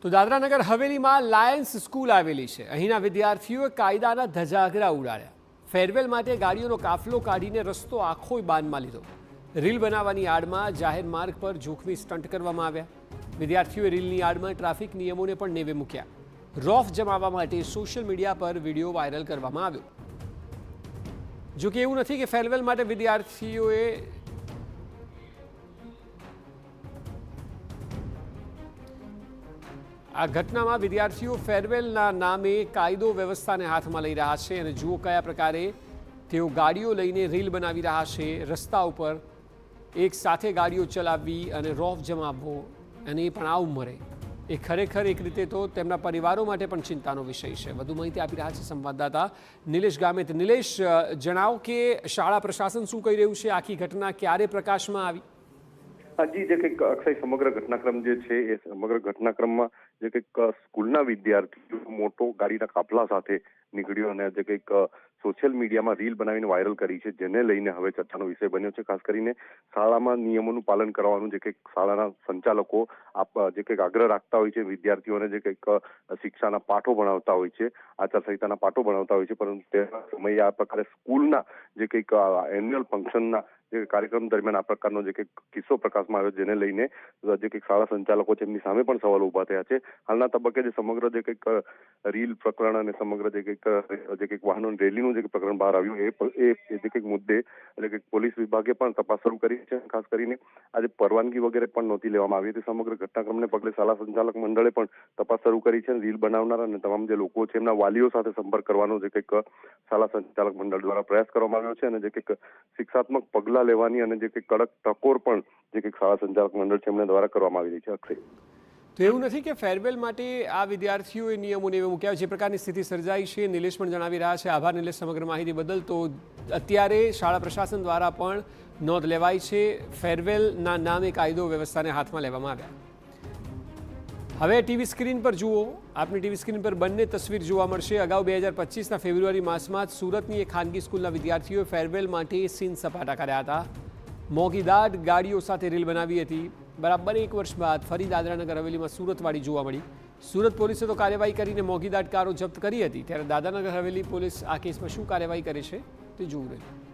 તો દાદરાનગર હવેલીમાં Lions school આવેલી છે। અહીંના વિદ્યાર્થીઓએ કાયદાના ધજાગરા ઉડાડ્યા। ફેરવેલ માટે ગાડીઓનો કાફલો કાઢીને રસ્તો આખો બાનમાં લીધો। રીલ બનાવવાની આડમાં જાહેર માર્ગ પર જોખમી સ્ટન્ટ કરવામાં આવ્યા। વિદ્યાર્થીઓએ રીલની આડમાં ટ્રાફિક નિયમોને પણ નેવે મૂક્યા। રોફ જમાવવા માટે સોશિયલ મીડિયા પર વિડીયો વાયરલ કરવામાં આવ્યો। જો કે એવું નથી કે ફેરવેલ માટે વિદ્યાર્થીઓએ આ ઘટનામાં વિદ્યાર્થીઓ ફેરવેલના નામે કાયદો વ્યવસ્થાને હાથમાં લઈ રહ્યા છે અને જુઓ કયા પ્રકારે તેઓ ગાડીઓ લઈને રીલ બનાવી રહ્યા છે। રસ્તા ઉપર એક સાથે ગાડીઓ ચલાવવી અને રોફ જમાવવો અને એ પણ આ ઉંમરે એ ખરેખર એક રીતે તો તેમના પરિવારો માટે પણ ચિંતાનો વિષય છે। વધુ માહિતી આપી રહ્યા છે સંવાદદાતા નિલેશ ગામિત। નિલેશ, જણાવો કે શાળા પ્રશાસન શું કહી રહ્યું છે? આખી ઘટના ક્યારે પ્રકાશમાં આવી? હાજી, જે કંઈક અક્ષય સમગ્ર ઘટનાક્રમ જે છે એ સમગ્ર ઘટનાક્રમમાં જે કંઈક સ્કૂલના વિદ્યાર્થીઓ મોટો ગાડીના કાફલા સાથે નીકળ્યો અને જે કંઈક સોશિયલ મીડિયામાં રીલ બનાવીને વાયરલ કરી છે, જેને લઈને હવે ચર્ચાનો વિષય બન્યો છે। ખાસ કરીને શાળામાં નિયમોનું પાલન કરવાનું જે કંઈક શાળાના સંચાલકો જે કંઈક આગ્રહ રાખતા હોય છે, વિદ્યાર્થીઓને જે કંઈક શિક્ષાના પાઠો ભણાવતા હોય છે, આચારસંહિતાના પાઠો ભણાવતા હોય છે, પરંતુ તે સમયે આ પ્રકારે સ્કૂલના જે કંઈક એન્યુઅલ ફંક્શનના જે કાર્યક્રમ દરમિયાન આ પ્રકારનો જે કંઈક કિસ્સો પ્રકાશમાં આવ્યો, જેને લઈને જે કંઈક શાળા સંચાલકો છે એમની સામે પણ સવાલો ઉભા થયા છે। હાલના તબક્કે જે સમગ્ર જે કંઈક રીલ પ્રકરણ અને સમગ્ર જે કંઈક વાહનોની રેલીનું જે પ્રકરણ બહાર આવ્યું એ જે કંઈક મુદ્દે એટલે કે પોલીસ વિભાગે પણ તપાસ શરૂ કરી છે। ખાસ કરીને આજે પરવાનગી વગેરે પણ નહોતી લેવામાં આવી હતી। સમગ્ર ઘટનાક્રમને પગલે શાળા સંચાલક મંડળે પણ તપાસ શરૂ કરી છે। રીલ બનાવનાર અને તમામ જે લોકો છે એમના વાલીઓ સાથે સંપર્ક કરવાનો જે કંઈક શાળા સંચાલક મંડળ દ્વારા પ્રયાસ કરવામાં આવ્યો છે અને જે કંઈક શિક્ષાત્મક પગલાં લેવાની અને જે કંઈક કડક ટકોર પણ જે કંઈક શાળા સંચાલક મંડળ છે એમના દ્વારા કરવામાં આવી રહી છે। અક્ષય, તો એવું નથી કે ફેરવેલ માટે આ વિદ્યાર્થીઓએ નિયમોને એવા મૂક્યા, જે પ્રકારની સ્થિતિ સર્જાઈ છે નિલેશ પણ જણાવી રહ્યા છે। આભાર નિલેશ સમગ્ર માહિતી બદલ। તો અત્યારે શાળા પ્રશાસન દ્વારા પણ નોંધ લેવાઈ છે। ફેરવેલના નામે કાયદો વ્યવસ્થાને હાથમાં લેવામાં આવ્યા। હવે ટીવી સ્ક્રીન પર જુઓ, આપની ટીવી સ્ક્રીન પર બંને તસવીર જોવા મળશે। અગાઉ 2025ના ફેબ્રુઆરી માસમાં જ સુરતની એક ખાનગી સ્કૂલના વિદ્યાર્થીઓએ ફેરવેલ માટે સીન સપાટા કર્યા હતા। મોંઘીદાટ ગાડીઓ સાથે રીલ બનાવી હતી। બરાબર 1 વર્ષ બાદ ફરી દાદરાનગર હવેલીમાં સુરતવાળી જોવા મળી। સુરત પોલીસે તો કાર્યવાહી કરીને મોંઘીદાટ કારો જપ્ત કરી હતી, ત્યારે દાદરાનગર હવેલી પોલીસ આ કેસમાં શું કાર્યવાહી કરે છે તે જોવું રહ્યું।